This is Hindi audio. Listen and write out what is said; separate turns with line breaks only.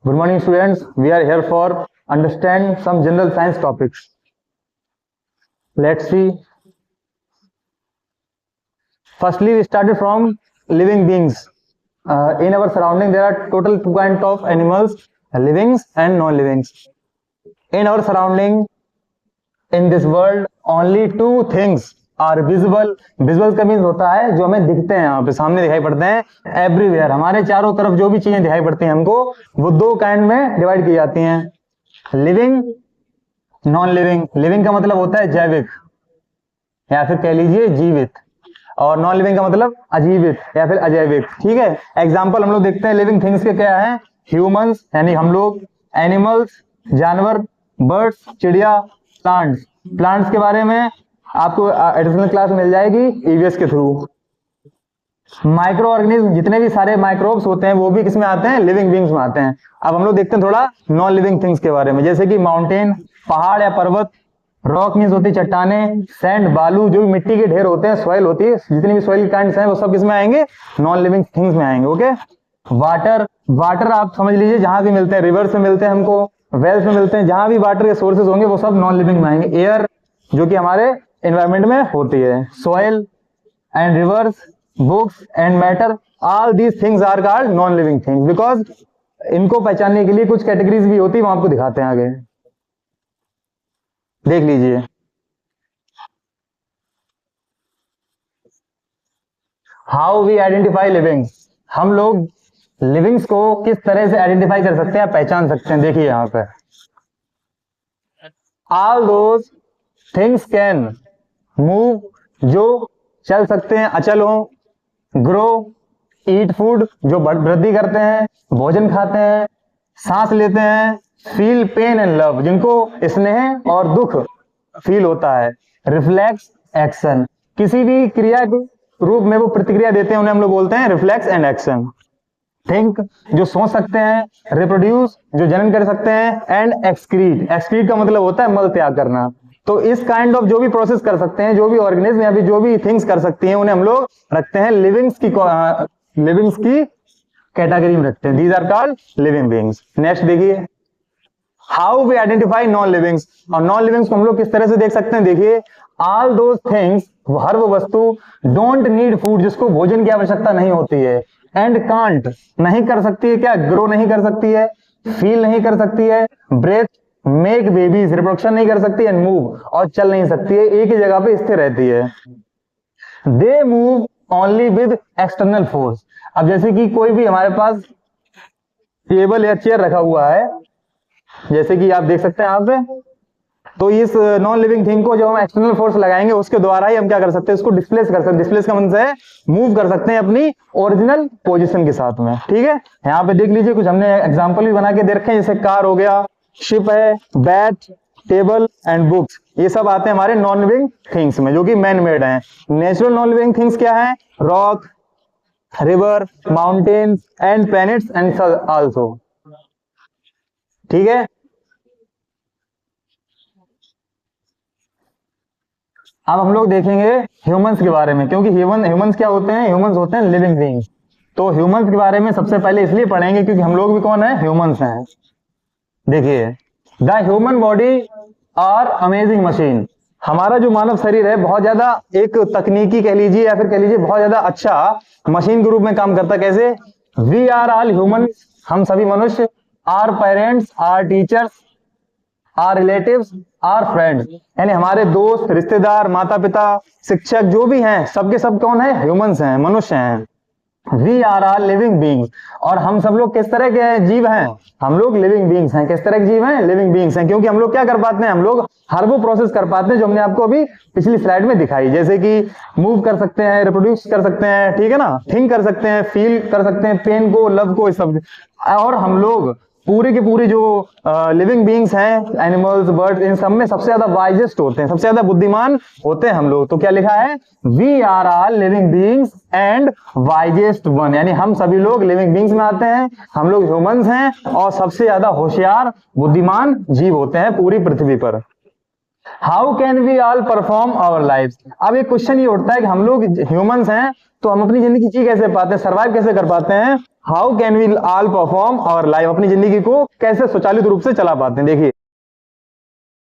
Good morning, students. We are here for understand some general science topics. Let's see. Firstly, we started from living beings. In our surrounding, there are total two kinds of animals: livings and non-livings. In our surrounding, in this world, only two things are visible. Visible का मीन्स होता है जो हमें दिखते हैं, यहाँ पे सामने दिखाई पड़ते हैं। एवरीवेयर, हमारे चारों तरफ जो भी चीजें दिखाई पड़ती हैं हमको, वो दो काइंड में डिवाइड की जाती हैं: लिविंग, नॉन लिविंग। लिविंग का मतलब होता है जैविक या फिर कह लीजिए जीवित, और नॉन लिविंग का मतलब अजीवित या फिर अजैविक। ठीक है, एग्जाम्पल हम लोग देखते हैं लिविंग थिंग्स के क्या है। ह्यूमंस यानी हम लोग, एनिमल्स जानवर, बर्ड्स चिड़िया, प्लांट्स। प्लांट्स के बारे में आपको एडिशनल क्लास मिल जाएगी ईवीएस के थ्रू। माइक्रो ऑर्गेनिज्म, जितने भी सारे माइक्रोब्स होते हैं वो भी किसमें आते हैं, लिविंग बीइंग्स में आते हैं। अब हम लोग देखते हैं थोड़ा नॉन लिविंग थिंग्स के बारे में, जैसे कि माउंटेन, पहाड़ या पर्वत। रॉक मीन्स होती है चट्टाने, सैंड बालू, जो भी मिट्टी के ढेर होते हैं, सॉइल होती है, जितनी भी सॉइल काइंड्स हैं वो सब किसमें आएंगे, नॉन लिविंग थिंग्स में आएंगे। ओके। वाटर, वाटर आप समझ लीजिए जहां भी मिलते हैं, रिवर्स में मिलते हैं हमको, वेल्स में मिलते हैं, जहां भी वाटर के सोर्सेज होंगे वो सब नॉन लिविंग में आएंगे। एयर, जो कि हमारे एनवायरमेंट में होती है। Soil and rivers, books and matter, all these things are called non living things, because इनको पहचानने के लिए कुछ कैटेगरीज भी होती है, वो आपको दिखाते हैं आगे, देख लीजिए। हाउ वी आइडेंटिफाई लिविंग्स, हम लोग लिविंग्स को किस तरह से आइडेंटिफाई कर सकते हैं, पहचान सकते हैं। देखिए यहाँ पे, all those things can move, जो चल सकते हैं, अचल हो। ग्रो, ईट फूड, जो वृद्धि करते हैं, भोजन खाते हैं, सांस लेते हैं। फील पेन एंड लव, जिनको स्नेह और दुख फील होता है। रिफ्लेक्स एक्शन, किसी भी क्रिया के रूप में वो प्रतिक्रिया देते हैं, उन्हें हम लोग बोलते हैं रिफ्लेक्स एंड एक्शन। थिंक, जो सोच सकते हैं। रिप्रोड्यूस, जो जनन कर सकते हैं। एंड एक्सक्रीट, एक्सक्रीट का मतलब होता है मल त्याग करना। तो इस काइंड ऑफ जो भी प्रोसेस कर सकते हैं, जो भी ऑर्गेनिज्म या फिर जो भी थिंग्स कर सकती हैं, उन्हें हम लोग रखते हैं लिविंग्स की कैटेगरी में रखते हैं। These are called living beings. Next देखिए, how we identify non livings, और नॉन लिविंग्स को हम लोग किस तरह से देख सकते हैं। देखिए, ऑल दोज थिंग्स, हर वो वस्तु, डोंट नीड फूड, जिसको भोजन की आवश्यकता नहीं होती है। एंड कांट, नहीं कर सकती है क्या, ग्रो नहीं कर सकती है, फील नहीं कर सकती है, ब्रेथ, मेक बेबीज, रिप्रोडक्शन नहीं कर सकती, एंड मूव, और चल नहीं सकती है, एक ही जगह पे स्थिर रहती है। They move only with external force. अब जैसे कि कोई भी हमारे पास टेबल या चेयर रखा हुआ है, जैसे कि आप देख सकते हैं यहाँ पे, तो इस नॉन लिविंग थिंग को जब हम एक्सटर्नल फोर्स लगाएंगे उसके द्वारा ही हम क्या कर सकते हैं, उसको डिस्प्लेस कर सकते हैं। डिस्प्लेस का मतलब है मूव कर सकते हैं अपनी ओरिजिनल पोजीशन के साथ में। ठीक है, यहाँ पे देख लीजिए, कुछ हमने एग्जांपल भी बना के दे रखे हैं, जैसे कार हो गया, शिप है, बैट, टेबल एंड बुक्स, ये सब आते हैं हमारे नॉन लिविंग थिंग्स में, जो कि मैन मेड हैं। नेचुरल नॉन लिविंग थिंग्स क्या है, rock, river, mountains and planets and also. ठीक है, अब हम लोग देखेंगे ह्यूमंस के बारे में, क्योंकि ह्यूमंस क्या होते हैं, ह्यूमंस होते हैं लिविंग बीइंग्स। तो ह्यूमंस के बारे में सबसे पहले इसलिए पढ़ेंगे क्योंकि हम लोग भी कौन है, ह्यूमंस हैं। देखिए, the human body are amazing machine, हमारा जो मानव शरीर है बहुत ज्यादा एक तकनीकी कह लीजिए या फिर कह लीजिए बहुत ज्यादा अच्छा मशीन के रूप में काम करता है। कैसे, वी आर ऑल ह्यूमन, हम सभी मनुष्य, our parents, our teachers, our relatives, our friends, यानी हमारे दोस्त, रिश्तेदार, माता पिता, शिक्षक, जो भी हैं, सबके सब कौन है, ह्यूमंस हैं, मनुष्य हैं। We are are living beings, और हम सब लोग किस तरह के जीव हैं, हम लोग लिविंग बीइंग्स हैं। किस तरह के जीव हैं, लिविंग बीइंग्स हैं, क्योंकि हम लोग क्या कर पाते हैं, हम लोग हर वो प्रोसेस कर पाते हैं जो हमने आपको अभी पिछली स्लाइड में दिखाई, जैसे कि मूव कर सकते हैं, रिप्रोड्यूस कर सकते हैं, ठीक है ना, थिंक कर सकते हैं, फील कर सकते हैं, पेन को, लव को, सब। और हम लोग पूरे के पूरे जो लिविंग बीइंग्स हैं, एनिमल्स, बर्ड्स, इन सब में सबसे ज्यादा वाइजेस्ट होते हैं, सबसे ज्यादा बुद्धिमान होते हैं हम लोग। तो क्या लिखा है, we are all living beings and wisest one, यानी हम सभी लोग लिविंग बीइंग्स में आते हैं, हम लोग ह्यूमंस हैं और सबसे ज्यादा होशियार बुद्धिमान जीव होते हैं पूरी पृथ्वी पर। How can we all perform our life, अब एक क्वेश्चन ये उठता है कि हम लोग ह्यूमंस हैं तो हम अपनी जिंदगी जी कैसे पाते हैं, सर्वाइव कैसे कर पाते हैं। How can we all perform our life, अपनी जिंदगी को कैसे स्वचालित रूप से चला पाते हैं। देखिए